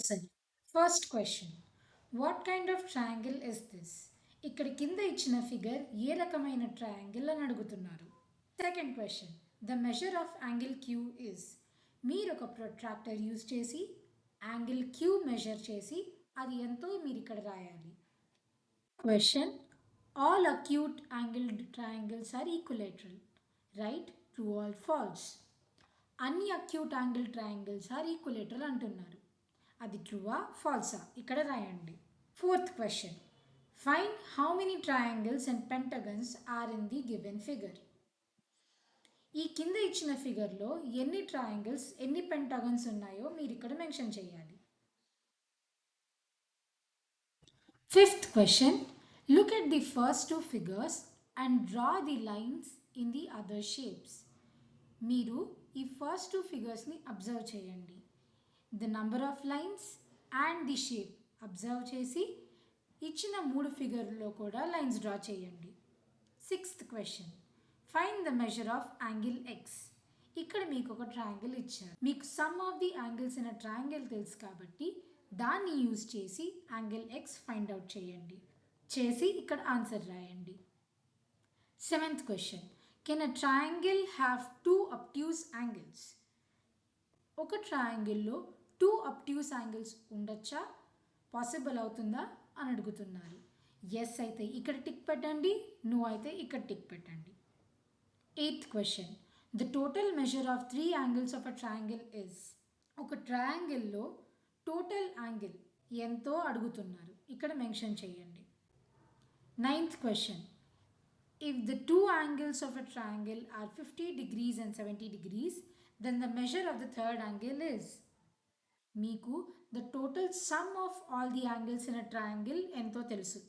సరే. First question. What kind of triangle is this? ఇక్కడ కింద ఇచ్చిన ఫిగర్ ఏ రకమైన ట్రయాంగిల్ అని అడుగుతున్నారు. Second question. The measure of angle Q is. మీరు ఒక ప్రొట్రాక్టర్ యూజ్ చేసి యాంగిల్ క్యూ మెజర్ చేసి అది ఎంతో మీరు ఇక్కడ రాయాలి. Question. All acute angled triangles are equilateral. Right, true or false? అన్ని acute angle triangles are equilateral అంటున్నారు. అది ట్రూవా ఫాల్సా ఇక్కడ రాయండి. Fourth question. Find how many triangles and పెంటగన్స్ are in the given figure. ఈ కింద ఇచ్చిన ఫిగర్లో ఎన్ని ట్రయాంగిల్స్ ఎన్ని పెంటగన్స్ ఉన్నాయో మీరు ఇక్కడ మెన్షన్ చేయాలి. Fifth question. Look at the first two figures and draw the lines in the other shapes. మీరు ఈ ఫస్ట్ టూ ఫిగర్స్ని అబ్జర్వ్ చేయండి. The number of lines and the shape observe చేసి ఇచ్చిన మూడు ఫిగర్లో కూడా లైన్స్ డ్రా చేయండి. Sixth question. Find the measure of angle X. ఇక్కడ మీకు ఒక ట్రయాంగిల్ ఇచ్చారు. మీకు some of the angles in a triangle తెలుసు కాబట్టి దాన్ని యూజ్ చేసి యాంగిల్ ఎక్స్ ఫైండ్ అవుట్ చేయండి. చేసి ఇక్కడ ఆన్సర్ రాయండి. Seventh question. Can a triangle have two obtuse angles? ఒక ట్రయాంగిల్లో టూ అబ్ట్యూస్ యాంగిల్స్ ఉండొచ్చా, పాసిబుల్ అవుతుందా అని అడుగుతున్నారు. ఎస్ అయితే ఇక్కడ టిక్ పెట్టండి, నో అయితే ఇక్కడ టిక్ పెట్టండి. Eighth question. The total measure of three angles of a triangle is. ఒక ట్రయాంగిల్లో టోటల్ యాంగిల్ ఎంతో అడుగుతున్నారు, ఇక్కడ మెన్షన్ చేయండి. Ninth question. If the two angles of a triangle are 50 degrees and 70 degrees, then the measure of the third angle is. మీకు the total sum of all the angles in a triangle ఎంతో తెలుసు.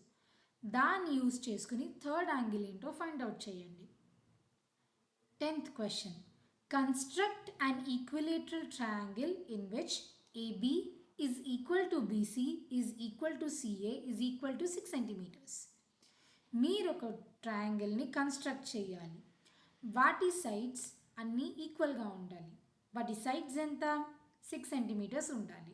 దాన్ని use చేసుకుని third angle ఏంటో find out చేయండి. 10th question. Construct an equilateral triangle in which AB is equal to BC is equal to CA is equal to 6 centimeters. మీరు ఒక ట్రయాంగిల్ని construct చేయాలి. వాటి సైడ్స్ అన్నీ ఈక్వల్గా ఉండాలి. వాటి సైడ్స్ ఎంత? 6 సెంటీమీటర్స్ ఉండాలి.